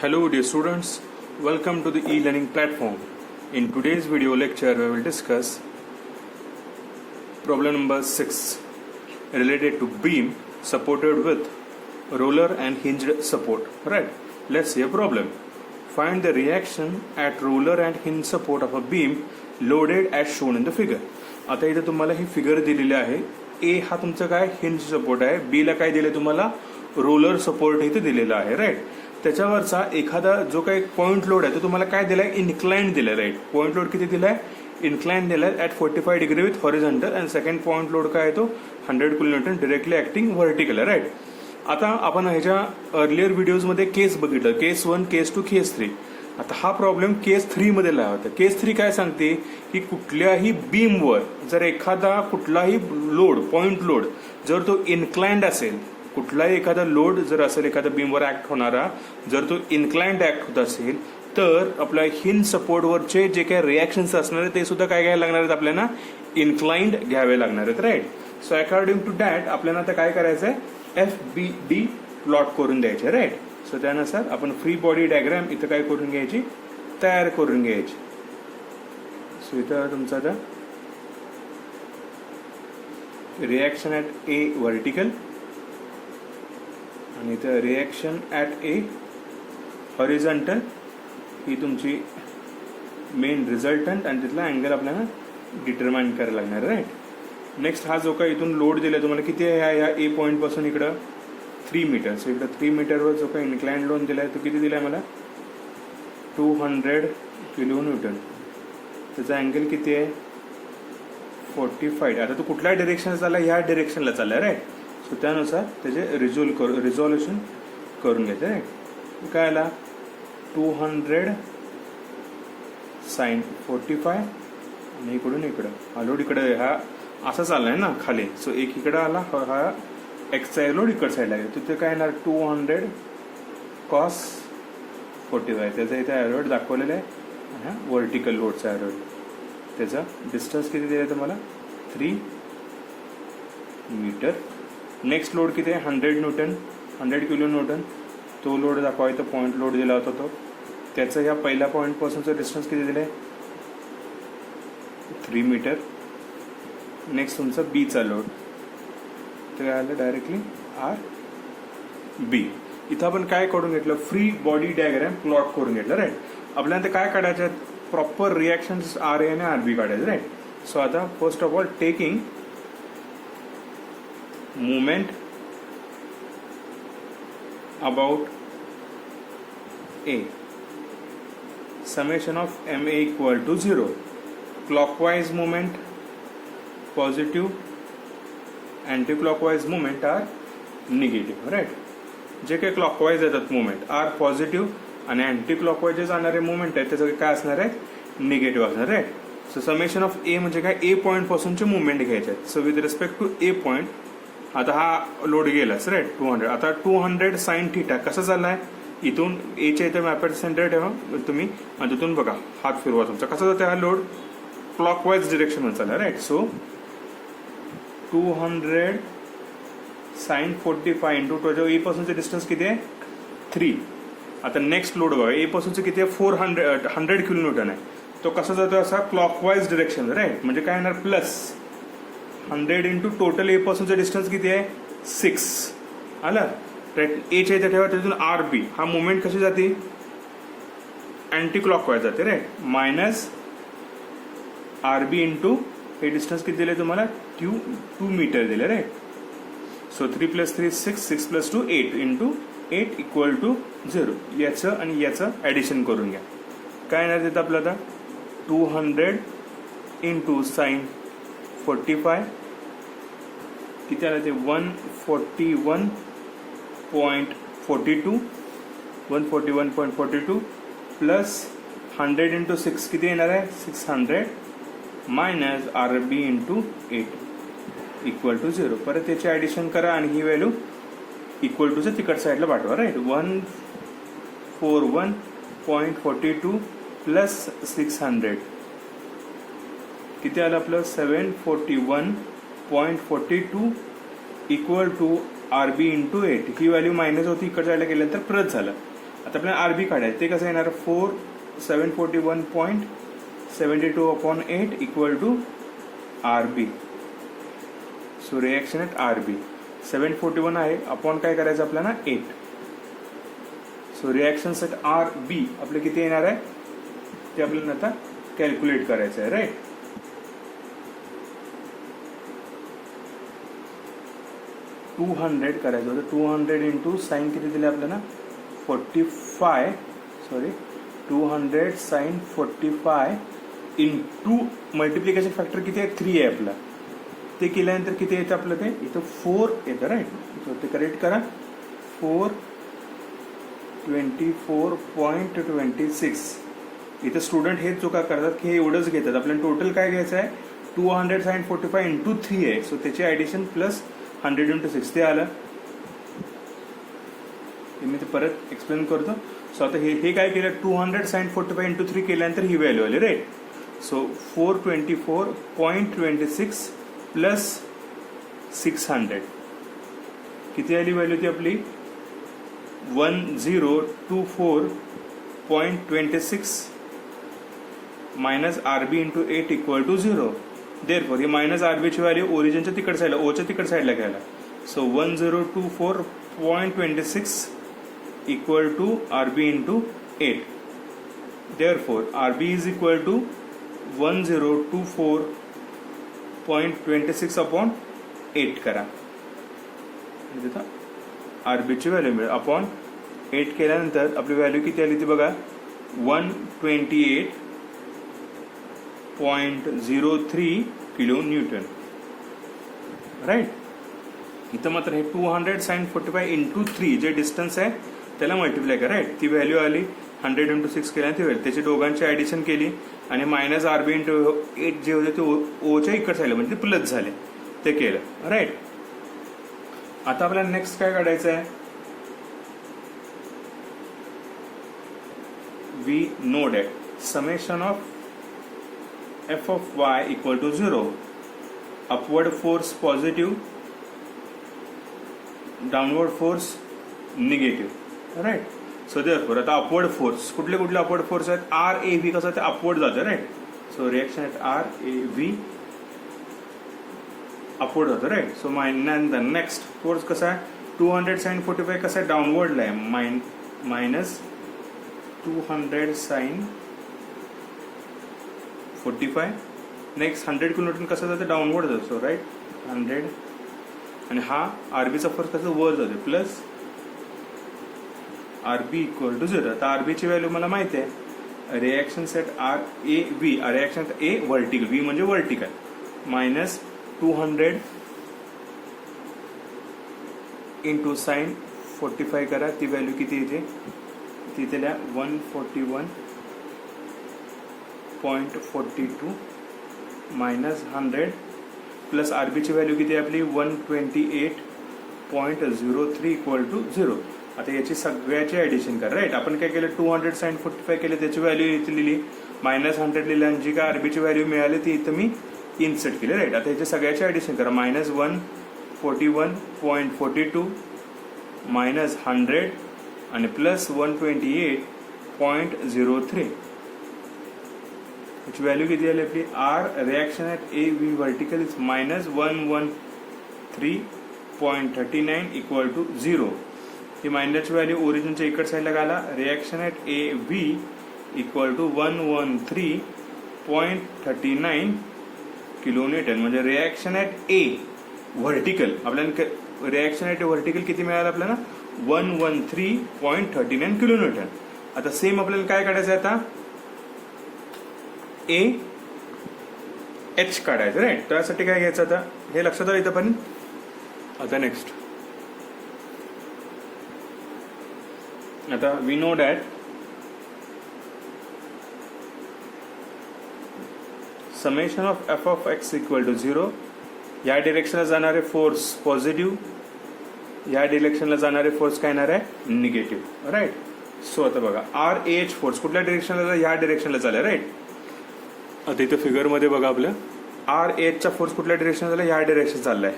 Hello dear students, welcome to the e-learning platform. In today's video lecture we will discuss problem number 6 related to beam supported with roller and hinged support. Right, let's see a problem. Find the reaction at roller and hinge support of a beam loaded as shown in the figure. आता इथे तुम्हाला ही figure दिलेली आहे. ए हा तुमचा काय hinge support आहे, बी ला काय दिले तुम्हाला रोलर सपोर्ट इथे दिलेला आहे. राईट, त्याच्यावरचा एखादा जो काही पॉइंट लोड आहे तो तुम्हाला काय दिलाय, इन्क्लाइंड दिलाय. राईट, पॉइंट लोड किती दिलाय, इन्क्लाइंड दिलाय at 45 degree with horizontal and second point load काय आहे तो 100 किलोन्यूटन डायरेक्टली ऍक्टिंग व्हर्टिकल आहे. राईट, आता आपण ह्याच्या अर्लियर व्हिडिओज मध्ये केस बघितलं, केस 1, केस 2, केस 3. आता हा प्रॉब्लेम केस 3 मध्ये लावा होता. केस 3 काय सांगते की कुठल्याही बीमवर जर एखादा कुठलाही लोड, पॉइंट लोड जर तो इन्क्लाइंड असेल, कुठलाही एखादा लोड जर असेल एखादा बीमवर ऍक्ट होणारा, जर तो इन्क्लाइंड ऍक्ट होत असेल तर आपल्या हिंज सपोर्टवरचे जे काही रिॲक्शन्स असणार आहेत ते सुद्धा काय घ्यायला लागणार आहेत, आपल्याला इन्क्लाइंड घ्यावे लागणार आहेत. Right, so according to that आपल्याला आता काय करायचं आहे, FBD प्लॉट करून द्यायचे. राईट, सो त्यानुसार आपण फ्री बॉडी डायग्राम इथं काय करून घ्यायची, तयार करून घ्यायची. सो इथं तुमचा आता रिॲक्शन ऍट ए व्हर्टिकल आणि इथं रिॲक्शन ऍट ए हॉरिझॉन्टल ही तुमची मेन रिझल्टंट आणि तिथला अँगल आपल्याला डिटरमाइन करायला लागणार. राईट, नेक्स्ट हा जो काही इथून लोड दिलाय तुम्हाला किती आहे, या ए पॉइंट पासून इकडं 3 मीटर. सो इकडं 3 मीटरवर जो काही इन्क्लाइंड लोड दिलाय तो किती दिलाय मला, 200 किलो न्यूटन. त्याचा अँगल किती आहे, 45. आता तो कुठल्या डिरेक्शनला चालला, ह्या डिरेक्शनला चाललाय. राईट, सो त्यानुसार त्याचे रिझोल्युशन करून घ्यायचं. राईट, काय आला 200 साइन 45 आणि इकडून इकडं हा लोड इकडे हा असा चाललाय ना खाली. सो एक इकडं आला, हा एक्सचा लोड इकड साईडला आहे, तिथे काय येणार 200 cos 45. त्याचा इथे एरोड दाखवलेला आहे, हा व्हर्टिकल लोडचा एरोड. त्याचा डिस्टन्स किती दिला तुम्हाला, 3 मीटर. नेक्स्ट लोड किती आहे, 100 न्यूटन, 100 किलो न्यूटन. तो लोड दाखवायचा, पॉइंट लोड दिला होता तो. त्याचं ह्या पहिल्या पॉइंट पासूनचं डिस्टन्स किती दिलंय, 3 मीटर. नेक्स्ट तुमचा बीचा लोड, ते आलं डायरेक्टली RB. इथं आपण काय करून घेतलं, फ्री बॉडी डायग्राम प्लॉट करून घेतलं. राईट, आपल्याला काय काढायचं, प्रॉपर रिॲक्शन्स RA आणि RB काढायचं. राईट, सो आता first of all taking movement about A, summation of MA equal to 0. Clockwise movement positive, anti-clockwise movement are negative. Right, जे काही क्लॉकवाईज येतात मुवमेंट आर पॉझिटिव्ह आणि अँटी क्लॉकवाईज जे जाणारे movement आहेत त्याचं काय असणार आहे, निगेटिव्ह असणार. Right, so summation of A म्हणजे काय, ए पॉईंट पासूनचे मुवमेंट घ्यायचे आहेत. So with respect to A point आता हा लोड गेलाच. राईट, 200. आता 200 साइन थिटा कसा चाललाय, इथून एच्या इथे मॅपेट सेंटर ठेवा तुम्ही आणि तिथून बघा हात फिरवा तुमचा, कसा जाते हा लोड, क्लॉकवाईज डिरेक्शन मध्ये चाललाय. Right, so 200 sine 45 into two A पासूनचे डिस्टन्स किती आहे, 3. आता नेक्स्ट लोड बघा, ए पासूनचे किती आहे, 100 किलो न्यूटन आहे. तो कसा जातो, असा क्लॉकवाईज डिरेक्शन. राईट, म्हणजे काय येणार, plus 100 into total A पासूनचं distance किती आहे, 6 आला. राईट, एच्या इथे ठेवा, तिथून RB हा मुवमेंट कशी जाते, अँटी क्लॉकवाईज जाते. राईट, मायनस RB इंटू हे डिस्टन्स किती दिले तुम्हाला, 2 मीटर दिले. Right, so 3 + 3 6, 6 + 2 8 into 8 equal to 0. याचं आणि याचं ऍडिशन करून घ्या. काय येणार तिथं आपलं आता, 200 इंटू साइन 45 किती आलं ते, 141.42 141.42 प्लस 100 इंटू 6 किती येणार आहे, 600 minus RB into 8 equal to 0. परत त्याचे ऍडिशन करा आणि ही व्हॅल्यू इक्वल टूच्या तिकड साईडला पाठवा. राईट, 141.42 प्लस 600 किती आलं आपलं, 741.42 इक्वल टू RB इंटू 8. ही व्हॅल्यू मायनस होती, इकडच्या साईडला गेल्यानंतर प्लस झालं. आता आपल्याला आरबी काढायचं, ते कसं येणार 741.72/8 equal to RB. So reaction at RB 741 आहे अपॉन काय करायचं आपल्याला 8. सो रिएक्शन ॲट आरबी आपलं किती येणार आहे ते आपल्याला आता कॅल्क्युलेट करायचं आहे, राईट. टू 200 करायचं होतं. 200 इंटू साईन किती दिले आपल्याला 200 साईन 45 इंटू मल्टिप्लिकेशन फॅक्टर किती आहे 3 आहे आपला. ते केल्यानंतर किती येतं आपलं ते इथं 4 येतं, राईट. सो ते करेक्ट करा. 424.26. इथं स्टुडंट हेच चुका करतात की हे एवढंच घेतात. आपल्याला टोटल काय घ्यायचं आहे 200 साईन 45 इंटू 3 आहे. सो त्याची ॲडिशन प्लस 100 इंटू 6 ते आलं. मी ते परत एक्सप्लेन करतो. सो आता हे काय केलं 200 साईन 45 इंटू 3 केल्यानंतर ही व्हॅल्यू आली, राईट. सो 424.26 प्लस 600 किती आली व्हॅल्यू ती आपली 1024.26 minus RB into 8 equal to 0. Therefore ही मायनस आरबीची व्हॅल्यू ओरिजिनच्या तिकड साईडला ओच्या तिकड साईडला घ्यायला. So 1024.26 equal to RB into 8. Therefore RB is equal to 1024.26 upon 8 करा. आरबीची व्हॅल्यू मिळेल अपॉन 8 केल्यानंतर आपली व्हॅल्यू किती आली ती बघा 128.03 किलो न्यूटन, राईट. इथं मात्र हे 200 साईन 45 इंटू 3 जे डिस्टन्स आहे त्याला मल्टिप्लाय करा, राईट. ती व्हॅल्यू आली 100 इंटू 6 केल्यानंतर ती व्हॅल्यू त्याची दोघांची ॲडिशन केली आणि मायनस आरबी इंटू 8 जे होते ते ओच्या इकडे झाले म्हणजे ते प्लस झाले ते केलं, राईट. आता आपल्याला नेक्स्ट काय काढायचं आहे we know that summation of f of y equal to 0. Upward force positive, downward force negative, right. So therefore आता upward force कुठले upward force आहेत R A V कसं ते upward जातं, right. So reaction at R A V upward जातं, right. So the next force कसा आहे 200 sin 45 कसा आहे downward ला आहे minus 200 sin 45. नेक्स्ट 100 किलोमीटर कसं जातं डाऊनवर्ड जातो, राईट. 100 आणि हा आरबीचा फोर्स कसं वर जातो प्लस आरबी इक्वल टू 0. आता आरबीची व्हॅल्यू मला माहिती आहे reaction set R A V reaction A vertical V म्हणजे व्हर्टिकल मायनस 200 इंटू साईन 45 करा. ती व्हॅल्यू किती येते तिथे 141.42 मायनस 100 प्लस आरबीची व्हॅल्यू किती आहे आपली 128.03 इक्वल टू 0. आता याची सगळ्याची ॲडिशन करा, राईट. आपण काय केलं 200 साईन 45 केले त्याची व्हॅल्यू इथे लिहिली मायनस 100 लिहिली आणि जी काय आरबीची व्हॅल्यू मिळाली ती इथं मी इन्सर्ट केली, राईट. आता याची सगळ्याची ॲडिशन करा मायनस 141.42 मायनस 100 आणि प्लस 128.03 याची व्हॅल्यू किती आली आपली R reaction at A V vertical is minus 113.39 equal to 0. ही मायनसची व्हॅल्यू ओरिजिनच्या इकड साईडला घाला. Reaction at A V equal to 113.39 kilo newton म्हणजे रिएक्शन ॲट ए व्हर्टिकल आपल्याला रिएक्शन ॲट ए व्हर्टिकल किती मिळालं आपल्याला 113.39 किलो न्यूटन. आता सेम आपल्याला काय काढायचं आहे आता ए एच काढायचं, राईट. त्यासाठी काय घ्यायचं आता हे लक्षात आलं इथं पण. आता नेक्स्ट आता we know that summation of F of X equal to 0. या डिरेक्शनला जाणारे फोर्स पॉझिटिव्ह या डिरेक्शनला जाणारे फोर्स काय येणार आहे निगेटिव्ह, राईट. सो आता बघा आर एच फोर्स कुठल्या डिरेक्शनला या डिरेक्शनला चालला, राईट. आता इथं फिगरमध्ये बघा आपल्या आर एचचा फोर्स कुठल्या डिरेक्शन झाला या डिरेक्शन चाललाय.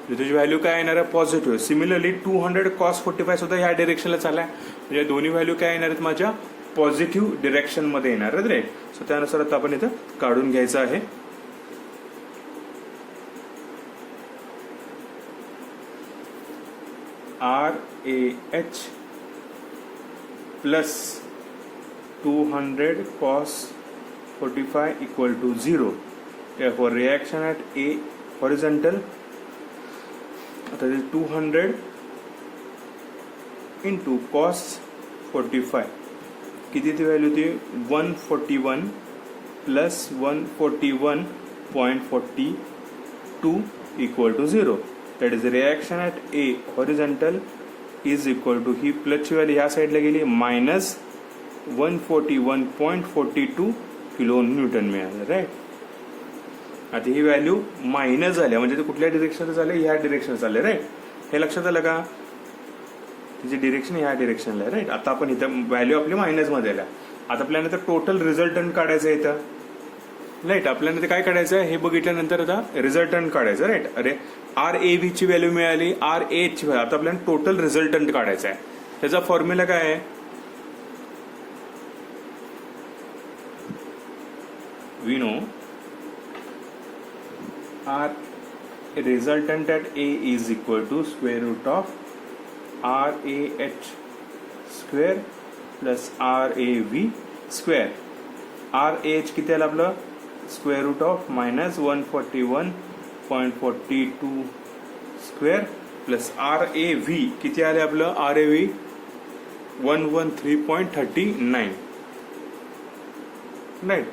त्याची व्हॅल्यू काय येणार आहे पॉझिटिव्ह. सिमिलरली 200 cos 45 सुद्धा ह्या डिरेक्शनला चाललाय म्हणजे दोन्ही व्हॅल्यू काय येणार आहेत माझ्या पॉझिटिव्ह डिरेक्शन मध्ये येणार आहेत राईट. सो त्यानुसार आता आपण इथं काढून घ्यायचं आहे. RAH plus 200 cos 45 equal to 0. Therefore reaction at A horizontal, that is 200 into cos 45 किती ती व्हॅल्यू ती 141 plus 141.42 equal to 0. That is reaction at A horizontal is equal to ही प्लसची व्हॅल्यू ह्या साईडला गेली मायनस 141.42 किलो न्यूटन मिळालं right. आता ही व्हॅल्यू मायनस झाल्या म्हणजे ते कुठल्या डिरेक्शनला झाले ह्या डिरेक्शन चालले राईट. हे लक्षात आलं का तिची डिरेक्शन ह्या डिरेक्शनला राईट. आता आपण इथं व्हॅल्यू आपली मायनस मध्ये आल्या. आता आपल्याला तर टोटल रिझल्टंट काढायचं आहे इथं राईट. आपल्याला ते काय काढायचं आहे हे बघितल्यानंतर आता रिझल्टंट काढायचं राईट. अरे RAV ची व्हॅल्यू मिळाली RA ची व्हॅल्यू. आता आपल्याला टोटल रिझल्टंट काढायचा आहे. त्याचा फॉर्म्युला काय आहे we know R resultant at A is equal to square root of RAH square plus RAV square. RAH किती आलं आपलं square root of minus 141.42 square plus RAV किती आले आपलं RAV 113.39 राईट.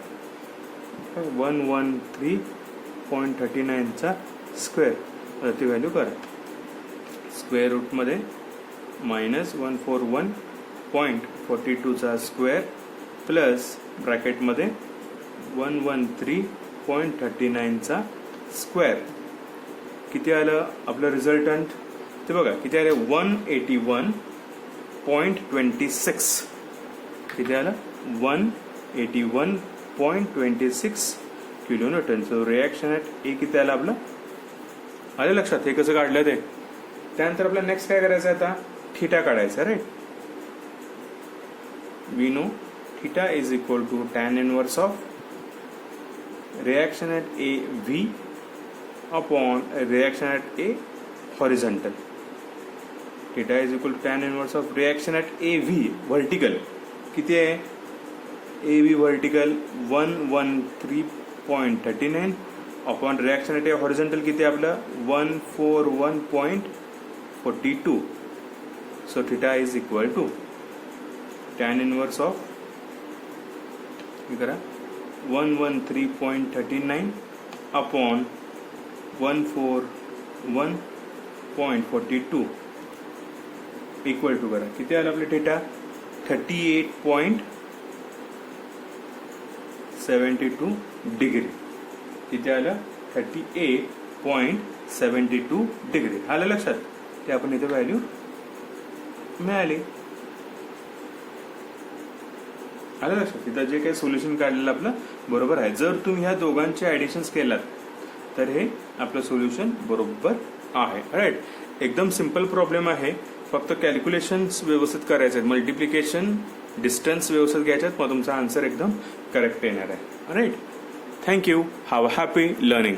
113.39 चा स्क्वेअर ती व्हॅल्यू करा. स्क्वेअर रूट मध्ये मायनस 141.42 चा स्क्वेअर प्लस ब्रॅकेट मध्ये 113.39 चा स्क्वेअर किती आलं आपलं रिझल्टंट ते बघा किती आलं 181.26 किती आलं 181.26 kilo newton. So reaction at A किती आलं आपलं आलं लक्षात हे कसं काढलं ते. त्यानंतर आपल्याला नेक्स्ट काय करायचं आता थीटा काढायचा right. We know theta is equal to tan inverse of reaction at A V upon reaction at A horizontal. Theta is equal to tan inverse of reaction at A V vertical. किती आहे A V vertical 113.39 upon reaction at A horizontal किती आहे आपलं 141.42. So theta is equal to tan inverse of करा 113.39 upon 141.42 equal to करा किती आलं आपलं थीटा 38.72 डिग्री. किती आलं 38.72 डिग्री. आलं लक्षात ते आपण इथे व्हॅल्यू मिळाली. आलं लक्षात तिथं जे काही सोल्युशन काढलेलं आपलं बरोबर आहे. जर तुम्ही ह्या दोघांचे ऍडिशन्स केलात तर हे आपलं सोल्युशन बरोबर आहे राईट. एकदम सिंपल प्रॉब्लेम आहे. फक्त कॅल्क्युलेशन्स व्यवस्थित करायचे आहेत. मल्टिप्लिकेशन डिस्टन्स व्यवस्थित घ्यायच्यात मग तुमचा आन्सर एकदम करेक्ट येणार आहे right. Thank you. Have a happy learning.